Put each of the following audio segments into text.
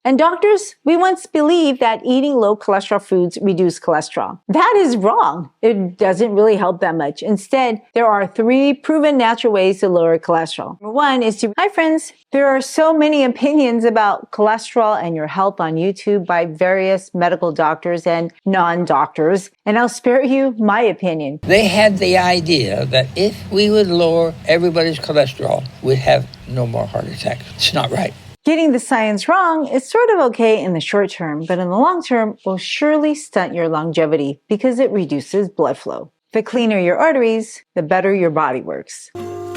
And doctors, we once believed that eating low cholesterol foods reduce cholesterol. That is wrong. It doesn't really help that much. Instead, there are 3 proven natural ways to lower cholesterol. Number 1 is to, hi friends, there are so many opinions about cholesterol and your health on YouTube by various medical doctors and non-doctors, and I'll spare you my opinion. They had the idea that if we would lower everybody's cholesterol, we'd have no more heart attacks. It's not right. Getting the science wrong is sort of okay in the short term, but in the long term will surely stunt your longevity because it reduces blood flow. The cleaner your arteries, the better your body works.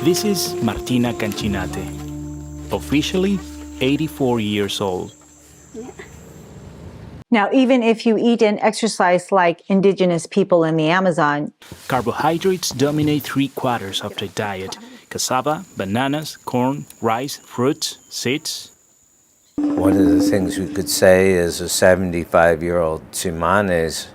This is Martina Canchinate, officially 84 years old. Now, even if you eat and exercise like indigenous people in the Amazon, carbohydrates dominate 3/4 of the diet. Cassava, bananas, corn, rice, fruits, seeds. One of the things we could say is a 75-year-old Tsimane's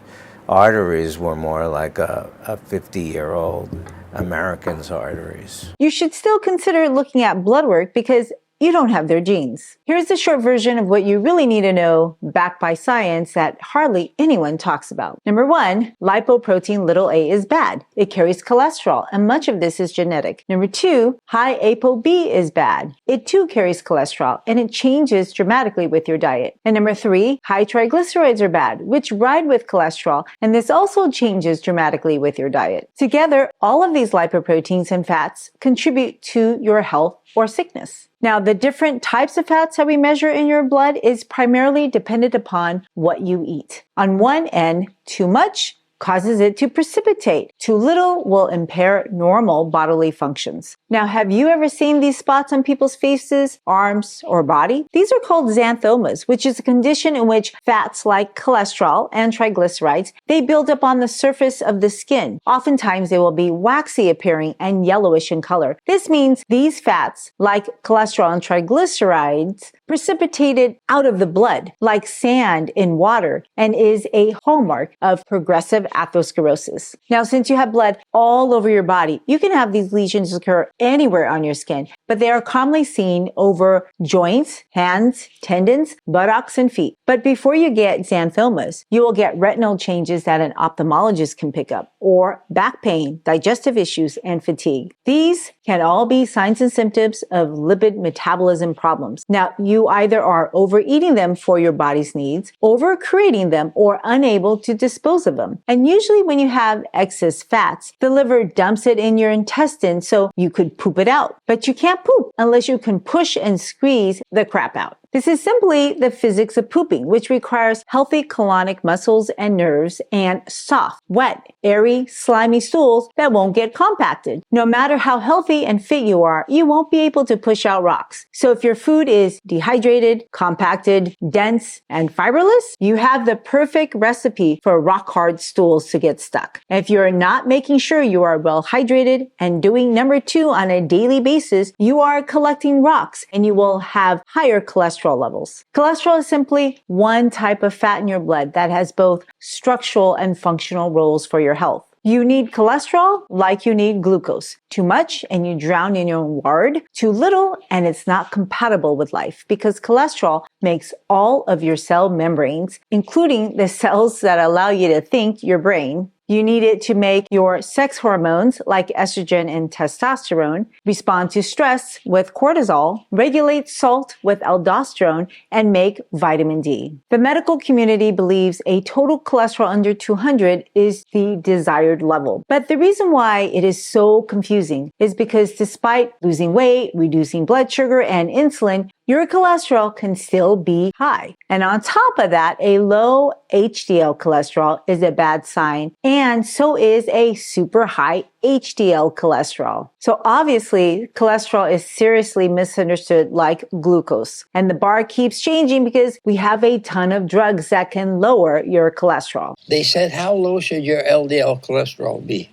arteries were more like a 50-year-old American's arteries. You should still consider looking at blood work because you don't have their genes. Here's the short version of what you really need to know, backed by science that hardly anyone talks about. Number 1, lipoprotein a is bad. It carries cholesterol, and much of this is genetic. Number 2, high ApoB is bad. It too carries cholesterol, and it changes dramatically with your diet. And number 3, high triglycerides are bad, which ride with cholesterol, and this also changes dramatically with your diet. Together, all of these lipoproteins and fats contribute to your health or sickness. Now, the different types of fats that we measure in your blood is primarily dependent upon what you eat. On one end, too much causes it to precipitate. Too little will impair normal bodily functions. Now, have you ever seen these spots on people's faces, arms, or body? These are called xanthomas, which is a condition in which fats like cholesterol and triglycerides, they build up on the surface of the skin. Oftentimes, they will be waxy appearing and yellowish in color. This means these fats, like cholesterol and triglycerides, precipitated out of the blood like sand in water and is a hallmark of progressive atherosclerosis. Now, since you have blood all over your body, you can have these lesions occur anywhere on your skin, but they are commonly seen over joints, hands, tendons, buttocks, and feet. But before you get xanthomas, you will get retinal changes that an ophthalmologist can pick up, or back pain, digestive issues, and fatigue. These can all be signs and symptoms of lipid metabolism problems. Now, you either are overeating them for your body's needs, over-creating them, or unable to dispose of them. And usually when you have excess fats, the liver dumps it in your intestine so you could poop it out. But you can't poop unless you can push and squeeze the crap out. This is simply the physics of pooping, which requires healthy colonic muscles and nerves and soft, wet, airy, slimy stools that won't get compacted. No matter how healthy and fit you are, you won't be able to push out rocks. So if your food is dehydrated, compacted, dense, and fiberless, you have the perfect recipe for rock-hard stools to get stuck. And if you're not making sure you are well hydrated and doing number 2 on a daily basis, you are collecting rocks and you will have higher cholesterol levels. Cholesterol is simply one type of fat in your blood that has both structural and functional roles for your health. You need cholesterol like you need glucose. Too much and you drown in your own lard. Too little and it's not compatible with life because cholesterol makes all of your cell membranes, including the cells that allow you to think, your brain. You need it to make your sex hormones like estrogen and testosterone respond to stress with cortisol, regulate salt with aldosterone, and make vitamin D. The medical community believes a total cholesterol under 200 is the desired level. But the reason why it is so confusing is because despite losing weight, reducing blood sugar, and insulin, your cholesterol can still be high. And on top of that, a low HDL cholesterol is a bad sign, and so is a super high HDL cholesterol. So obviously, cholesterol is seriously misunderstood like glucose. And the bar keeps changing because we have a ton of drugs that can lower your cholesterol. They said, how low should your LDL cholesterol be?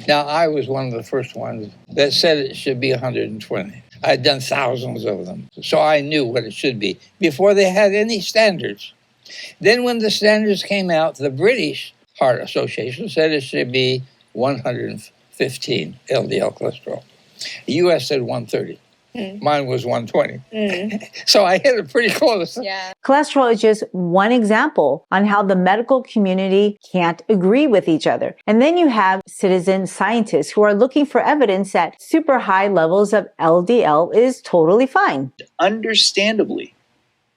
Now, I was one of the first ones that said it should be 120. I'd done thousands of them, so I knew what it should be before they had any standards. Then when the standards came out, the British Heart Association said it should be 115 LDL cholesterol. The U.S. said 130. Mine was 120. So I hit it pretty close. Yeah. Cholesterol is just one example on how the medical community can't agree with each other. And then you have citizen scientists who are looking for evidence that super high levels of LDL is totally fine. Understandably,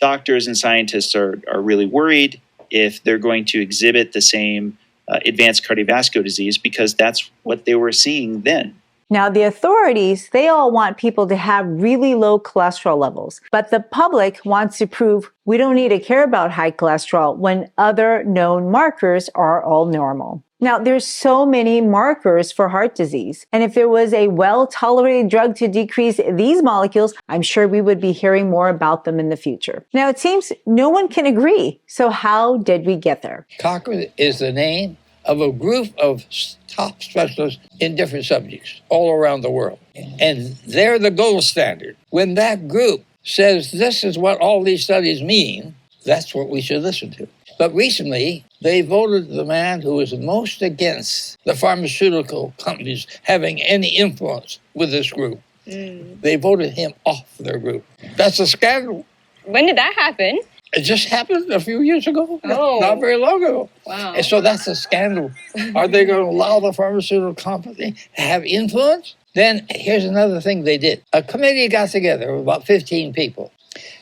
doctors and scientists are really worried if they're going to exhibit the same advanced cardiovascular disease, because that's what they were seeing then. Now, the authorities, they all want people to have really low cholesterol levels, but the public wants to prove we don't need to care about high cholesterol when other known markers are all normal. Now, there's so many markers for heart disease, and if there was a well-tolerated drug to decrease these molecules, I'm sure we would be hearing more about them in the future. Now, it seems no one can agree, so how did we get there? Cochrane is the name of a group of top specialists in different subjects all around the world. And they're the gold standard. When that group says this is what all these studies mean, that's what we should listen to. But recently, they voted the man who was most against the pharmaceutical companies having any influence with this group. They voted him off their group. That's a scandal. When did that happen? It just happened a few years ago, Oh. not very long ago. Wow. And so that's a scandal. Are they going to allow the pharmaceutical company to have influence? Then here's another thing they did. A committee got together of about 15 people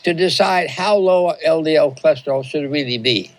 to decide how low LDL cholesterol should really be.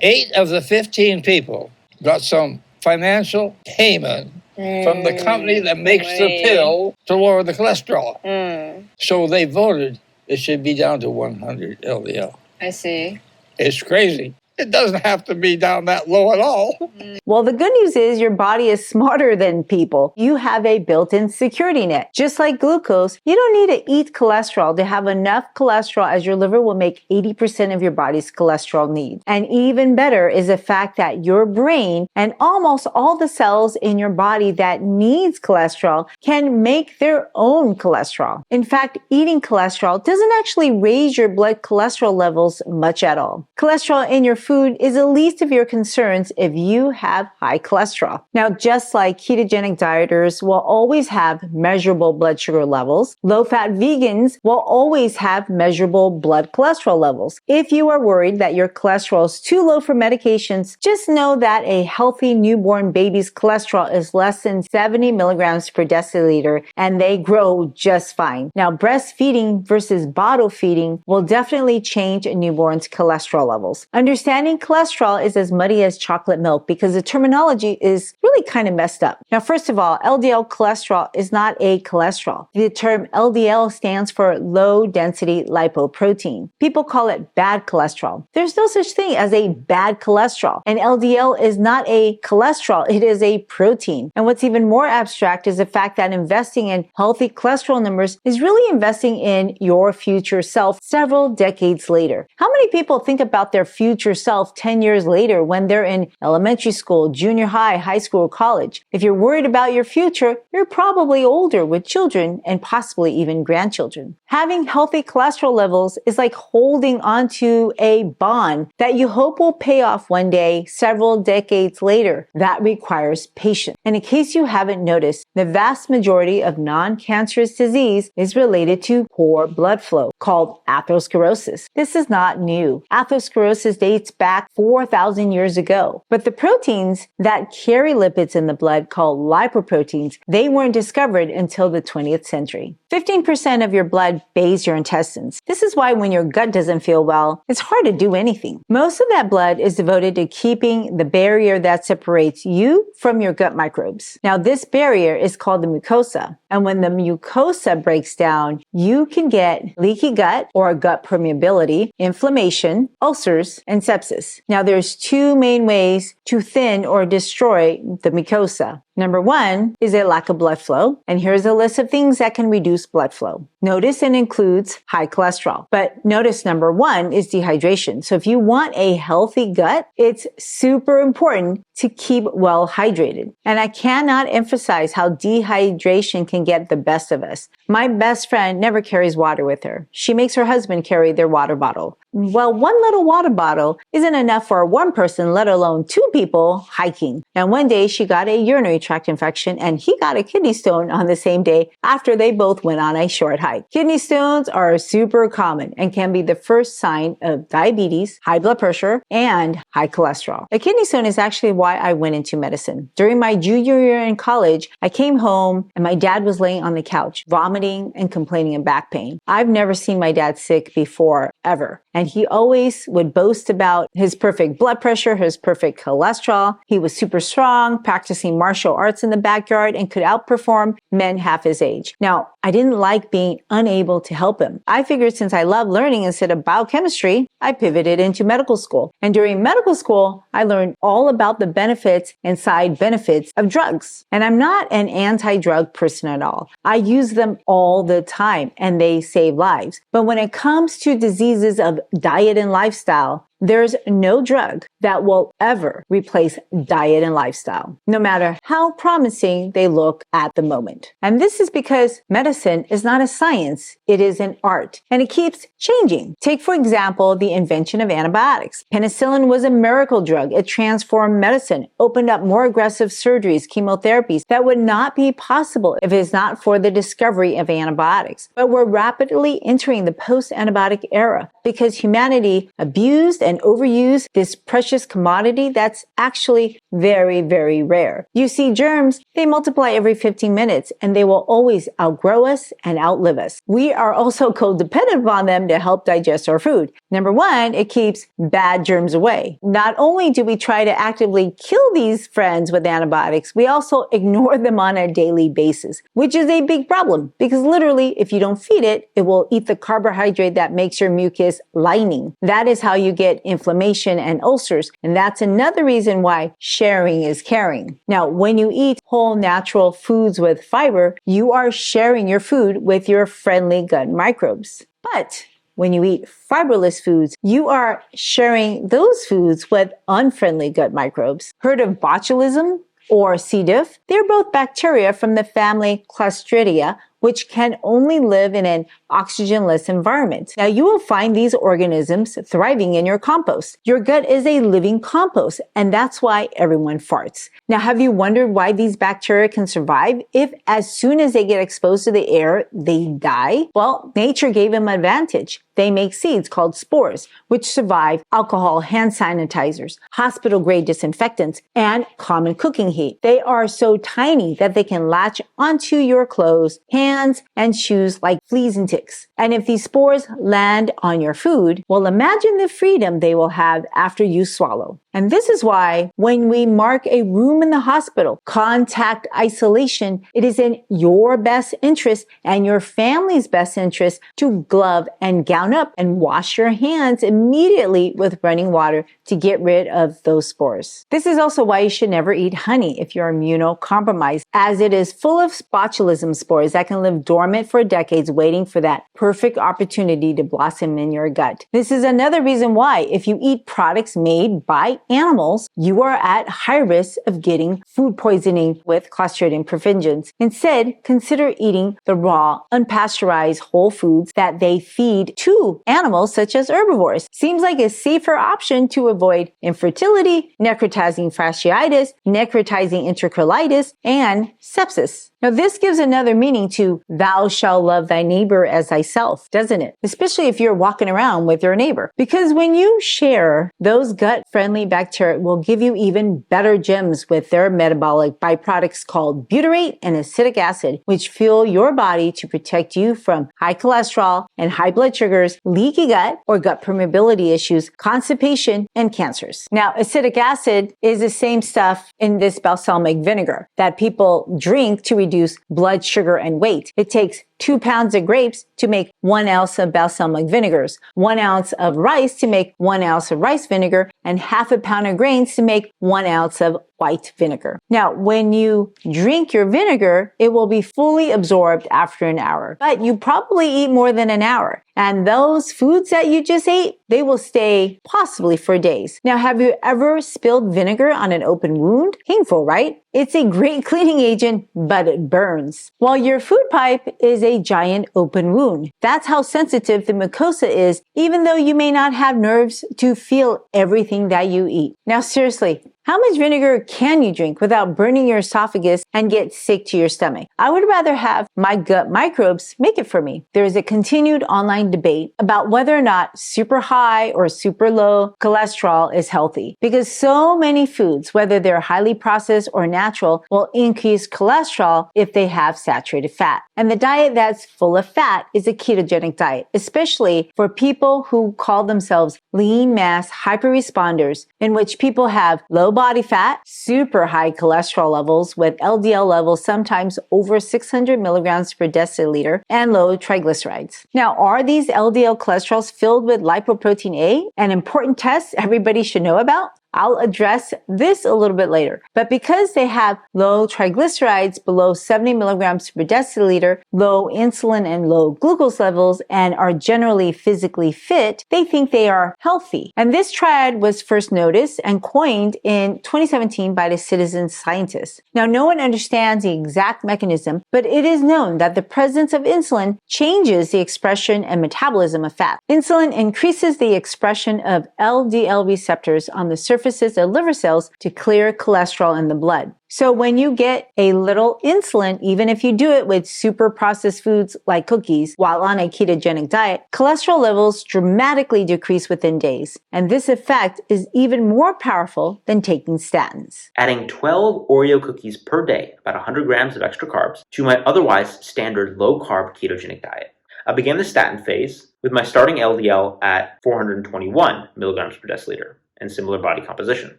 8 of the 15 people got some financial payment from the company that makes the pill to lower the cholesterol. So they voted it should be down to 100 LDL. I see. It's crazy. It doesn't have to be down that low at all. Well, the good news is your body is smarter than people. You have a built-in security net. Just like glucose, you don't need to eat cholesterol to have enough cholesterol, as your liver will make 80% of your body's cholesterol needs. And even better is the fact that your brain and almost all the cells in your body that needs cholesterol can make their own cholesterol. In fact, eating cholesterol doesn't actually raise your blood cholesterol levels much at all. Cholesterol in your food is the least of your concerns if you have high cholesterol. Now, just like ketogenic dieters will always have measurable blood sugar levels, low-fat vegans will always have measurable blood cholesterol levels. If you are worried that your cholesterol is too low for medications, just know that a healthy newborn baby's cholesterol is less than 70 milligrams per deciliter, and they grow just fine. Now, breastfeeding versus bottle feeding will definitely change a newborn's cholesterol levels. Understanding cholesterol is as muddy as chocolate milk because the terminology is really kind of messed up. Now, first of all, LDL cholesterol is not a cholesterol. The term LDL stands for low density lipoprotein. People call it bad cholesterol. There's no such thing as a bad cholesterol. And LDL is not a cholesterol. It is a protein. And what's even more abstract is the fact that investing in healthy cholesterol numbers is really investing in your future self several decades later. How many people think about their future self 10 years later when they're in elementary school, junior high, high school, or college? If you're worried about your future, you're probably older with children and possibly even grandchildren. Having healthy cholesterol levels is like holding onto a bond that you hope will pay off one day several decades later. That requires patience. And in case you haven't noticed, the vast majority of non-cancerous disease is related to poor blood flow, called atherosclerosis. This is not new. Atherosclerosis dates back 4,000 years ago. But the proteins that carry lipids in the blood, called lipoproteins, they weren't discovered until the 20th century. 15% of your blood bathes your intestines. This is why when your gut doesn't feel well, it's hard to do anything. Most of that blood is devoted to keeping the barrier that separates you from your gut microbes. Now, this barrier is called the mucosa. And when the mucosa breaks down, you can get leaky gut or gut permeability, inflammation, ulcers, and sepsis. Now, there's 2 main ways to thin or destroy the mucosa. Number 1 is a lack of blood flow. And here's a list of things that can reduce blood flow. Notice it includes high cholesterol. But notice number 1 is dehydration. So if you want a healthy gut, it's super important to keep well hydrated. And I cannot emphasize how dehydration can get the best of us. My best friend never carries water with her. She makes her husband carry their water bottle. Well, 1 little water bottle isn't enough for 1 person, let alone 2 people hiking. And one day she got a urinary tract infection, and he got a kidney stone on the same day after they both went on a short hike. Kidney stones are super common and can be the first sign of diabetes, high blood pressure, and high cholesterol. A kidney stone is actually why I went into medicine. During my junior year in college, I came home and my dad was laying on the couch, vomiting and complaining of back pain. I've never seen my dad sick before, ever. And he always would boast about his perfect blood pressure, his perfect cholesterol. He was super strong, practicing martial arts in the backyard, and could outperform men half his age. Now, I didn't like being unable to help him. I figured since I love learning instead of biochemistry, I pivoted into medical school. And during medical school, I learned all about the benefits and side benefits of drugs. And I'm not an anti-drug person at all. I use them all the time and they save lives. But when it comes to diseases of diet and lifestyle, there's no drug that will ever replace diet and lifestyle, no matter how promising they look at the moment. And this is because medicine is not a science, it is an art, and it keeps changing. Take, for example, the invention of antibiotics. Penicillin was a miracle drug. It transformed medicine, opened up more aggressive surgeries, chemotherapies that would not be possible if it is not for the discovery of antibiotics. But we're rapidly entering the post-antibiotic era because humanity abused and overuse this precious commodity that's actually very, very rare. You see, germs, they multiply every 15 minutes and they will always outgrow us and outlive us. We are also codependent on them to help digest our food. Number one, it keeps bad germs away. Not only do we try to actively kill these friends with antibiotics, we also ignore them on a daily basis, which is a big problem because literally, if you don't feed it, it will eat the carbohydrate that makes your mucus lining. That is how you get inflammation and ulcers. And that's another reason why sharing is caring. Now, when you eat whole natural foods with fiber, you are sharing your food with your friendly gut microbes. But when you eat fiberless foods, you are sharing those foods with unfriendly gut microbes. Heard of botulism or C. diff? They're both bacteria from the family Clostridia, which can only live in an oxygenless environment. Now, you will find these organisms thriving in your compost. Your gut is a living compost, and that's why everyone farts. Now, have you wondered why these bacteria can survive if as soon as they get exposed to the air, they die? Well, nature gave them an advantage. They make seeds called spores, which survive alcohol hand sanitizers, hospital-grade disinfectants, and common cooking heat. They are so tiny that they can latch onto your clothes, hands, and shoes like fleas and ticks. And if these spores land on your food, well, imagine the freedom they will have after you swallow. And this is why when we mark a room in the hospital, contact isolation, it is in your best interest and your family's best interest to glove and gown up and wash your hands immediately with running water to get rid of those spores. This is also why you should never eat honey if you're immunocompromised, as it is full of botulism spores that can live dormant for decades waiting for that perfect opportunity to blossom in your gut. This is another reason why if you eat products made by animals, you are at high risk of getting food poisoning with Clostridium perfringens. Instead, consider eating the raw, unpasteurized whole foods that they feed to animals such as herbivores. Seems like a safer option to avoid infertility, necrotizing fasciitis, necrotizing enterocolitis, and sepsis. Now, this gives another meaning to thou shalt love thy neighbor as thyself, doesn't it? Especially if you're walking around with your neighbor. Because when you share, those gut-friendly bacteria will give you even better gems with their metabolic byproducts called butyrate and acetic acid, which fuel your body to protect you from high cholesterol and high blood sugars, leaky gut or gut permeability issues, constipation, and cancers. Now, acetic acid is the same stuff in this balsamic vinegar that people drink to reduce blood sugar and weight. It takes 2 pounds of grapes to make 1 ounce of balsamic vinegars, 1 ounce of rice to make 1 ounce of rice vinegar, and half a pound of grains to make 1 ounce of white vinegar. Now, when you drink your vinegar, it will be fully absorbed after an hour, but you probably eat more than an hour. And those foods that you just ate, they will stay possibly for days. Now, have you ever spilled vinegar on an open wound? Painful, right? It's a great cleaning agent, but it burns. While your food pipe is a giant open wound. That's how sensitive the mucosa is, even though you may not have nerves to feel everything that you eat. Now, seriously, How much vinegar can you drink without burning your esophagus and get sick to your stomach? I would rather have my gut microbes make it for me. There is a continued online debate about whether or not super high or super low cholesterol is healthy, because so many foods, whether they're highly processed or natural, will increase cholesterol if they have saturated fat. And the diet that's full of fat is a ketogenic diet, especially for people who call themselves lean mass hyperresponders, in which people have low body fat, super high cholesterol levels with LDL levels sometimes over 600 milligrams per deciliter, and low triglycerides. Now, are these LDL cholesterols filled with lipoprotein A, an important test everybody should know about? I'll address this a little bit later. But because they have low triglycerides below 70 milligrams per deciliter, low insulin and low glucose levels, and are generally physically fit, they think they are healthy. And this triad was first noticed and coined in 2017 by the citizen scientists. Now, no one understands the exact mechanism, but it is known that the presence of insulin changes the expression and metabolism of fat. Insulin increases the expression of LDL receptors on the surfaces of liver cells to clear cholesterol in the blood. So when you get a little insulin, even if you do it with super processed foods like cookies while on a ketogenic diet, cholesterol levels dramatically decrease within days. And this effect is even more powerful than taking statins. Adding 12 Oreo cookies per day, about 100 grams of extra carbs, to my otherwise standard low-carb ketogenic diet. I began the statin phase with my starting LDL at 421 milligrams per deciliter and similar body composition.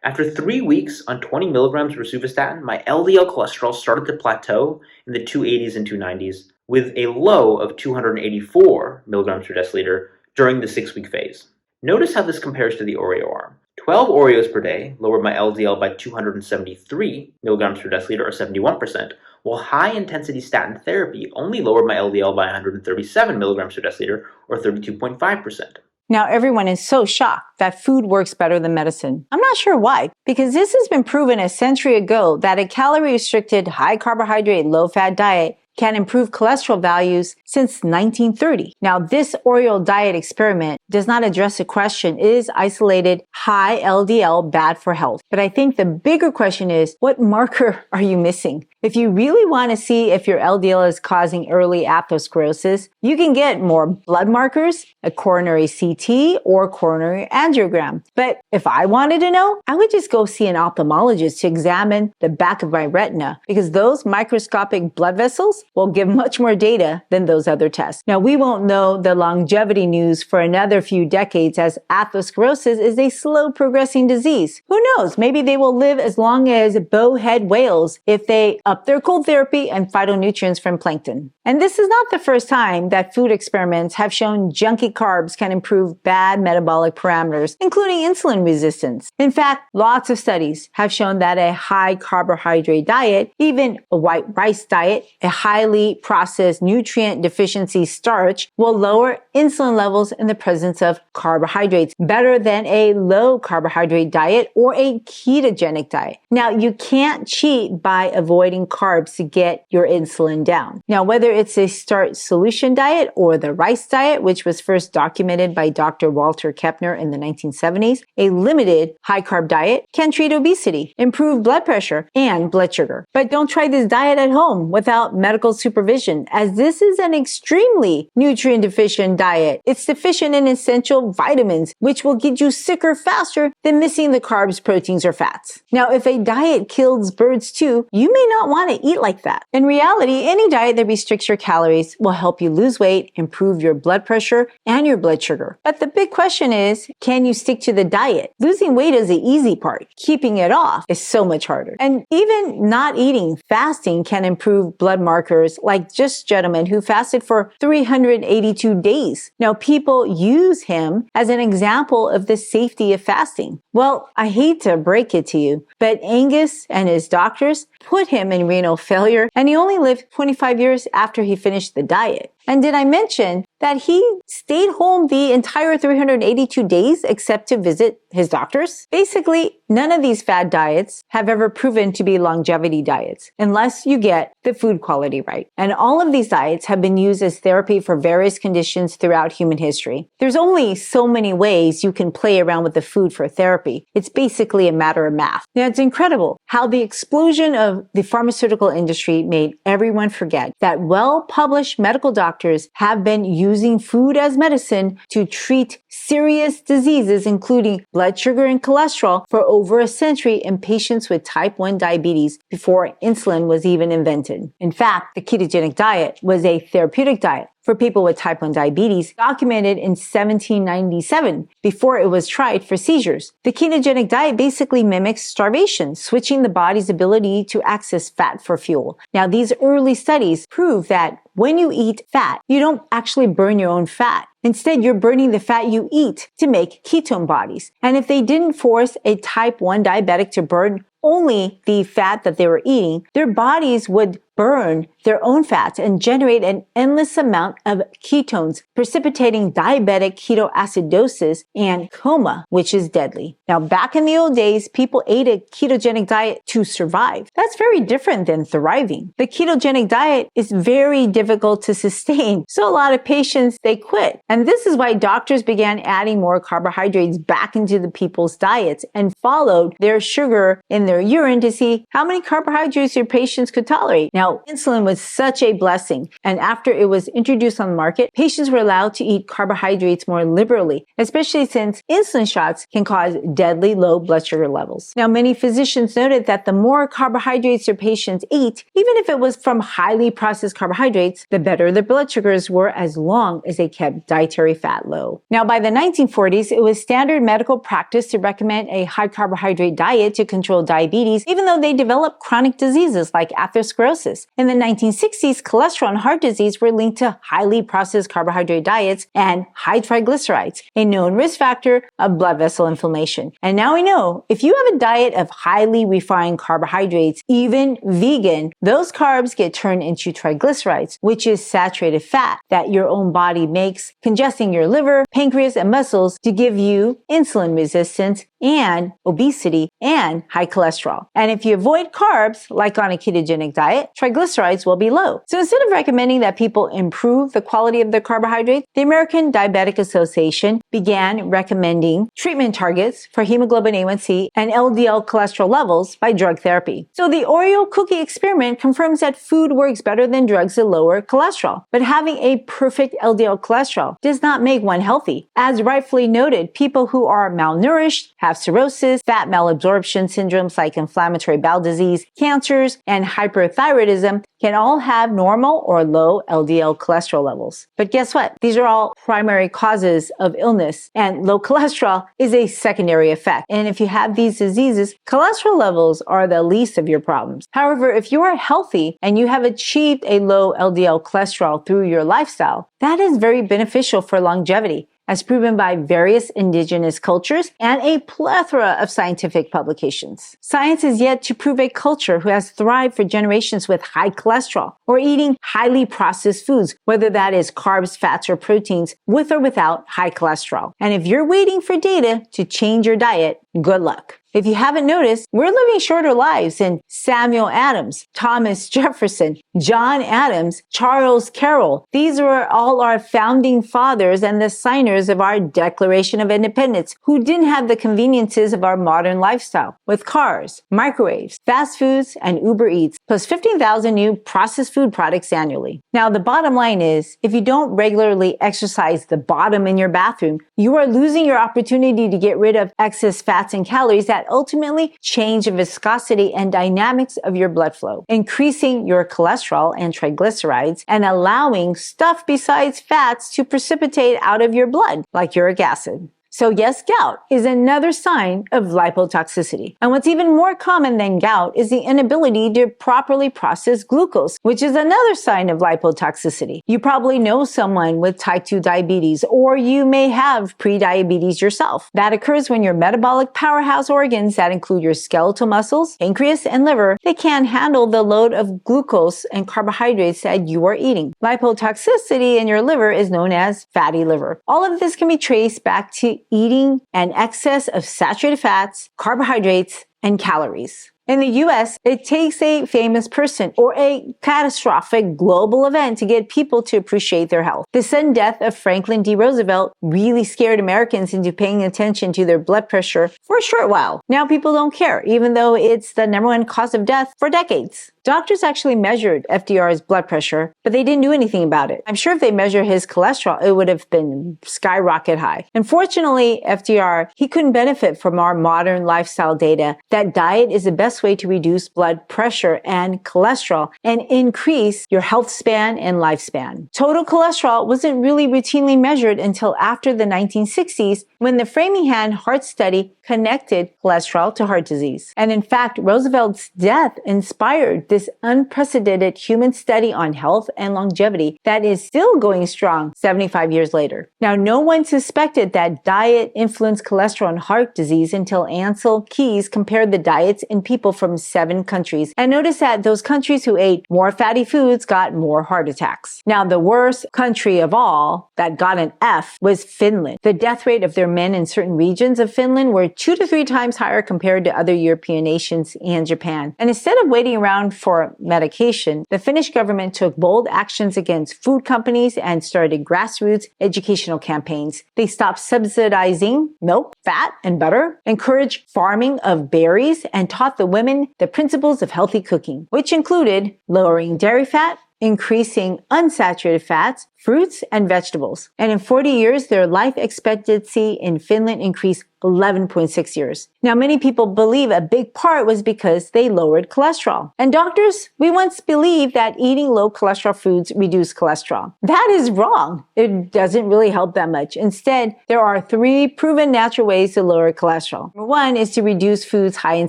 After 3 weeks on 20 milligrams of rosuvastatin, my LDL cholesterol started to plateau in the 280s and 290s with a low of 284 milligrams per deciliter during the 6-week phase. Notice how this compares to the Oreo arm. 12 Oreos per day lowered my LDL by 273 milligrams per deciliter, or 71%, while high-intensity statin therapy only lowered my LDL by 137 milligrams per deciliter, or 32.5%. Now, everyone is so shocked that food works better than medicine. I'm not sure why, because this has been proven a century ago that a calorie-restricted, high-carbohydrate, low-fat diet can improve cholesterol values since 1930. Now, this Oreo diet experiment does not address the question, is isolated high LDL bad for health? But I think the bigger question is, what marker are you missing? If you really want to see if your LDL is causing early atherosclerosis, you can get more blood markers, a coronary CT, or coronary angiogram. But if I wanted to know, I would just go see an ophthalmologist to examine the back of my retina, because those microscopic blood vessels will give much more data than those other tests. Now, we won't know the longevity news for another few decades, as atherosclerosis is a slow progressing disease. Who knows? Maybe they will live as long as bowhead whales if they up their cold therapy and phytonutrients from plankton. And this is not the first time that food experiments have shown junky carbs can improve bad metabolic parameters, including insulin resistance. In fact, lots of studies have shown that a high carbohydrate diet, even a white rice diet, a highly processed nutrient deficiency starch, will lower insulin levels in the presence of carbohydrates better than a low carbohydrate diet or a ketogenic diet. Now, you can't cheat by avoiding carbs to get your insulin down. Now, whether it's a starch solution diet or the rice diet, which was first documented by Dr. Walter Kepner in the 1970s, a limited high-carb diet can treat obesity, improve blood pressure, and blood sugar. But don't try this diet at home without medical supervision, as this is an extremely nutrient-deficient diet. It's deficient in essential vitamins, which will get you sicker faster than missing the carbs, proteins, or fats. Now, if a diet kills birds too, you may not want to eat like that. In reality, any diet that restricts your calories will help you lose weight, improve your blood pressure, and your blood sugar. But the big question is, can you stick to the diet? Losing weight is the easy part. Keeping it off is so much harder. And even not eating, fasting can improve blood markers, like this gentleman who fasted for 382 days. Now, people use him as an example of the safety of fasting. Well, I hate to break it to you, but Angus and his doctors put him in renal failure, and he only lived 25 years after he finished the diet. And did I mention that he stayed home the entire 382 days except to visit his doctors? Basically, none of these fad diets have ever proven to be longevity diets unless you get the food quality right. And all of these diets have been used as therapy for various conditions throughout human history. There's only so many ways you can play around with the food for therapy. It's basically a matter of math. Now, it's incredible how the explosion of the pharmaceutical industry made everyone forget that well-published medical doctors have been using food as medicine to treat serious diseases, including blood sugar and cholesterol, for over a century in patients with type 1 diabetes before insulin was even invented. In fact, the ketogenic diet was a therapeutic diet for people with type 1 diabetes, documented in 1797 before it was tried for seizures. The ketogenic diet basically mimics starvation, switching the body's ability to access fat for fuel. Now, these early studies prove that when you eat fat, you don't actually burn your own fat. Instead, you're burning the fat you eat to make ketone bodies. And if they didn't force a type 1 diabetic to burn only the fat that they were eating, their bodies would burn their own fats and generate an endless amount of ketones, precipitating diabetic ketoacidosis and coma, which is deadly. Now, back in the old days, people ate a ketogenic diet to survive. That's very different than thriving. The ketogenic diet is very difficult to sustain, so a lot of patients, they quit. And this is why doctors began adding more carbohydrates back into the people's diets and followed their sugar in their urine to see how many carbohydrates your patients could tolerate. Now, insulin was such a blessing, and after it was introduced on the market, patients were allowed to eat carbohydrates more liberally, especially since insulin shots can cause deadly low blood sugar levels. Now, many physicians noted that the more carbohydrates their patients ate, even if it was from highly processed carbohydrates, the better their blood sugars were as long as they kept dietary fat low. Now, by the 1940s, it was standard medical practice to recommend a high carbohydrate diet to control diabetes, even though they developed chronic diseases like atherosclerosis. In the 1960s, cholesterol and heart disease were linked to highly processed carbohydrate diets and high triglycerides, a known risk factor of blood vessel inflammation. And now we know if you have a diet of highly refined carbohydrates, even vegan, those carbs get turned into triglycerides, which is saturated fat that your own body makes, congesting your liver, pancreas, and muscles to give you insulin resistance and obesity and high cholesterol. And if you avoid carbs, like on a ketogenic diet, triglycerides will be low. So instead of recommending that people improve the quality of their carbohydrates, the American Diabetic Association began recommending treatment targets for hemoglobin A1C and LDL cholesterol levels by drug therapy. So the Oreo cookie experiment confirms that food works better than drugs to lower cholesterol. But having a perfect LDL cholesterol does not make one healthy. As rightfully noted, people who are malnourished, have cirrhosis, fat malabsorption syndromes like inflammatory bowel disease, cancers, and hyperthyroidism can all have normal or low LDL cholesterol levels. But guess what? These are all primary causes of illness, and low cholesterol is a secondary effect. And if you have these diseases, cholesterol levels are the least of your problems. However, if you are healthy and you have achieved a low LDL cholesterol through your lifestyle, that is very beneficial for longevity, as proven by various indigenous cultures and a plethora of scientific publications. Science is yet to prove a culture who has thrived for generations with high cholesterol or eating highly processed foods, whether that is carbs, fats, or proteins, with or without high cholesterol. And if you're waiting for data to change your diet, good luck. If you haven't noticed, we're living shorter lives than Samuel Adams, Thomas Jefferson, John Adams, Charles Carroll. These were all our founding fathers and the signers of our Declaration of Independence, who didn't have the conveniences of our modern lifestyle, with cars, microwaves, fast foods, and Uber Eats, plus 15,000 new processed food products annually. Now, the bottom line is, if you don't regularly exercise the bottom in your bathroom, you are losing your opportunity to get rid of excess fats and calories that ultimately change the viscosity and dynamics of your blood flow, increasing your cholesterol and triglycerides and allowing stuff besides fats to precipitate out of your blood, like uric acid. So yes, gout is another sign of lipotoxicity. And what's even more common than gout is the inability to properly process glucose, which is another sign of lipotoxicity. You probably know someone with type 2 diabetes, or you may have prediabetes yourself. That occurs when your metabolic powerhouse organs that include your skeletal muscles, pancreas, and liver, they can't handle the load of glucose and carbohydrates that you are eating. Lipotoxicity in your liver is known as fatty liver. All of this can be traced back to eating an excess of saturated fats, carbohydrates, and calories. In the US, it takes a famous person or a catastrophic global event to get people to appreciate their health. The sudden death of Franklin D. Roosevelt really scared Americans into paying attention to their blood pressure for a short while. Now people don't care, even though it's the #1 cause of death for decades. Doctors actually measured FDR's blood pressure, but they didn't do anything about it. I'm sure if they measured his cholesterol, it would have been skyrocket high. Unfortunately, FDR, he couldn't benefit from our modern lifestyle data that diet is the best way to reduce blood pressure and cholesterol and increase your health span and lifespan. Total cholesterol wasn't really routinely measured until after the 1960s when the Framingham Heart Study connected cholesterol to heart disease. And in fact, Roosevelt's death inspired this unprecedented human study on health and longevity that is still going strong 75 years later. Now, no one suspected that diet influenced cholesterol and heart disease until Ansel Keys compared the diets in people from 7 countries and noticed that those countries who ate more fatty foods got more heart attacks. Now, the worst country of all that got an F was Finland. The death rate of their men in certain regions of Finland were 2 to 3 times higher compared to other European nations and Japan. And instead of waiting around for medication, the Finnish government took bold actions against food companies and started grassroots educational campaigns. They stopped subsidizing milk, fat, and butter, encouraged farming of berries, and taught the women the principles of healthy cooking, which included lowering dairy fat, increasing unsaturated fats, fruits, and vegetables. And in 40 years, their life expectancy in Finland increased 11.6 years. Now, many people believe a big part was because they lowered cholesterol. And doctors, we once believed that eating low cholesterol foods reduce cholesterol. That is wrong. It doesn't really help that much. Instead, there are 3 proven natural ways to lower cholesterol. Number 1 is to reduce foods high in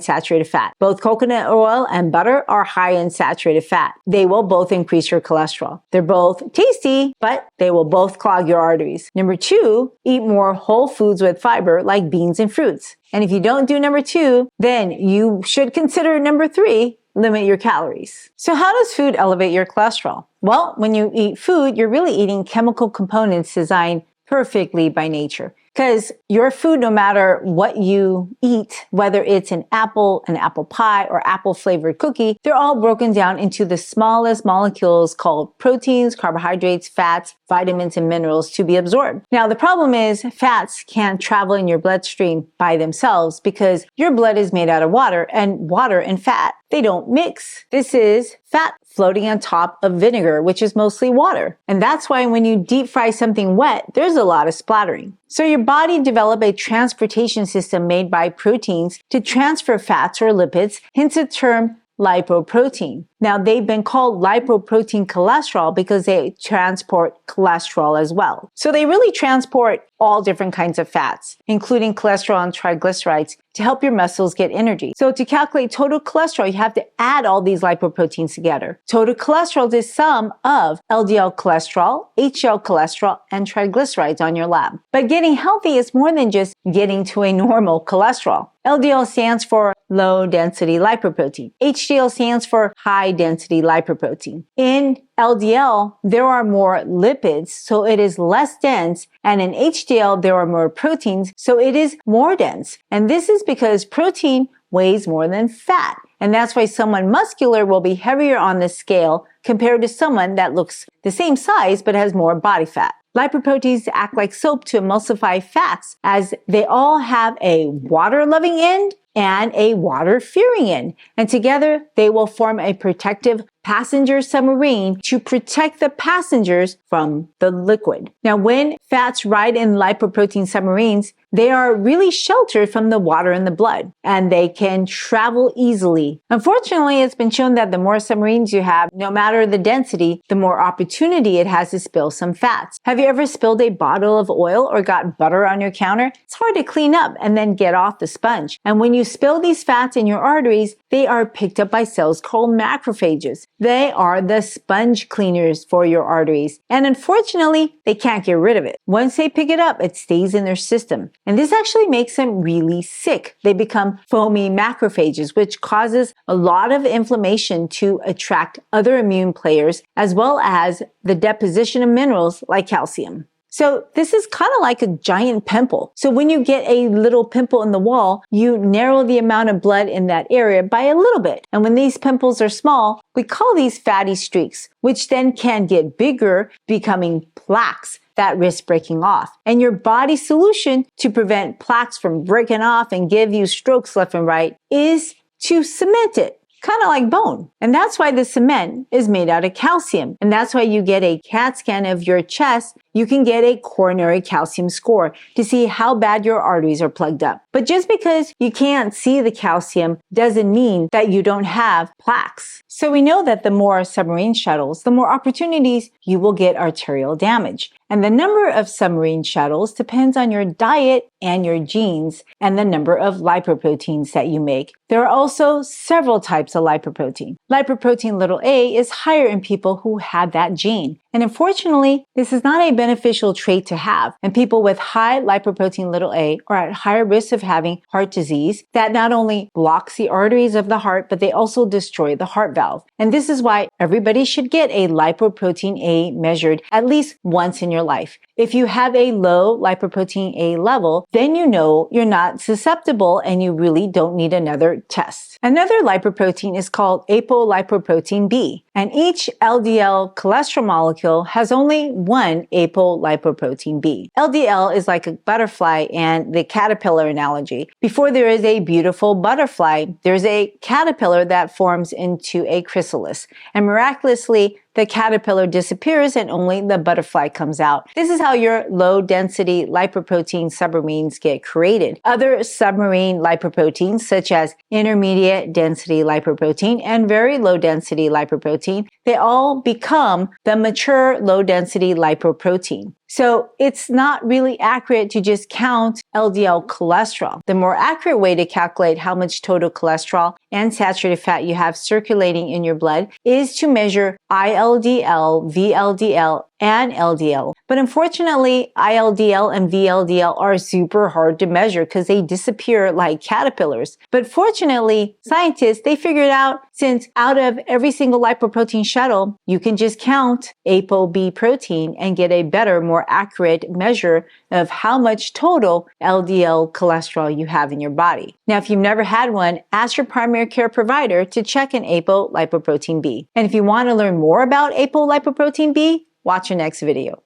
saturated fat. Both coconut oil and butter are high in saturated fat. They will both increase your cholesterol. They're both tasty, but they will both clog your arteries. Number 2, eat more whole foods with fiber like beans and fruits. And if you don't do number 2, then you should consider number 3, limit your calories. So how does food elevate your cholesterol? Well, when you eat food, you're really eating chemical components designed perfectly by nature. Because your food, no matter what you eat, whether it's an apple pie, or apple-flavored cookie, they're all broken down into the smallest molecules called proteins, carbohydrates, fats, vitamins, and minerals to be absorbed. Now, the problem is fats can't travel in your bloodstream by themselves because your blood is made out of water and fat, they don't mix. This is fat floating on top of vinegar, which is mostly water. And that's why when you deep fry something wet, there's a lot of splattering. So your body developed a transportation system made by proteins to transfer fats or lipids, hence the term lipoprotein. Now, they've been called lipoprotein cholesterol because they transport cholesterol as well. So they really transport all different kinds of fats, including cholesterol and triglycerides, to help your muscles get energy. So to calculate total cholesterol, you have to add all these lipoproteins together. Total cholesterol is the sum of LDL cholesterol, HDL cholesterol, and triglycerides on your lab. But getting healthy is more than just getting to a normal cholesterol. LDL stands for low density lipoprotein. HDL stands for high density lipoprotein. In LDL, there are more lipids, so it is less dense, and in HDL, there are more proteins, so it is more dense. And this is because protein weighs more than fat. And that's why someone muscular will be heavier on the scale compared to someone that looks the same size but has more body fat. Lipoproteins act like soap to emulsify fats, as they all have a water-loving end and a water-fearing end. And together, they will form a protective passenger submarine to protect the passengers from the liquid. Now, when fats ride in lipoprotein submarines, They are really sheltered from the water in the blood, and they can travel easily. Unfortunately, it's been shown that the more submarines you have, no matter the density, the more opportunity it has to spill some fats. Have you ever spilled a bottle of oil or got butter on your counter? It's hard to clean up and then get off the sponge. And when you spill these fats in your arteries, they are picked up by cells called macrophages. They are the sponge cleaners for your arteries. And unfortunately, they can't get rid of it. Once they pick it up, it stays in their system. And this actually makes them really sick. They become foamy macrophages, which causes a lot of inflammation to attract other immune players, as well as the deposition of minerals like calcium. So this is kind of like a giant pimple. So when you get a little pimple in the wall, you narrow the amount of blood in that area by a little bit. And when these pimples are small, we call these fatty streaks, which then can get bigger, becoming plaques that risk breaking off. And your body's solution to prevent plaques from breaking off and give you strokes left and right is to cement it. Kind of like bone. And that's why the cement is made out of calcium. And that's why you get a CAT scan of your chest. You can get a coronary calcium score to see how bad your arteries are plugged up. But just because you can't see the calcium doesn't mean that you don't have plaques. So we know that the more submarine shuttles, the more opportunities you will get arterial damage. And the number of submarine shuttles depends on your diet and your genes and the number of lipoproteins that you make. There are also several types of lipoprotein. Lipoprotein little a is higher in people who have that gene. And unfortunately, this is not a beneficial trait to have. And people with high lipoprotein little a are at higher risk of having heart disease that not only blocks the arteries of the heart, but they also destroy the heart valve. And this is why everybody should get a lipoprotein A measured at least once in your life. If you have a low lipoprotein A level, then you know you're not susceptible and you really don't need another test. Another lipoprotein is called Apolipoprotein B, and each LDL cholesterol molecule has only one Apolipoprotein B. LDL is like a butterfly and the caterpillar analogy. Before there is a beautiful butterfly, there's a caterpillar that forms into a chrysalis, and miraculously, the caterpillar disappears and only the butterfly comes out. This is how your low-density lipoprotein submarines get created. Other submarine lipoproteins, such as intermediate density lipoprotein and very low-density lipoprotein, they all become the mature low-density lipoprotein. So it's not really accurate to just count LDL cholesterol. The more accurate way to calculate how much total cholesterol and saturated fat you have circulating in your blood is to measure ILDL, VLDL, and LDL. But unfortunately, ILDL and VLDL are super hard to measure because they disappear like caterpillars. But fortunately, scientists, they figured out since out of every single lipoprotein shuttle, you can just count ApoB protein and get a better, more accurate measure of how much total LDL cholesterol you have in your body. Now, if you've never had one, ask your primary care provider to check an Apolipoprotein B. And if you want to learn more about Apolipoprotein B, watch your next video.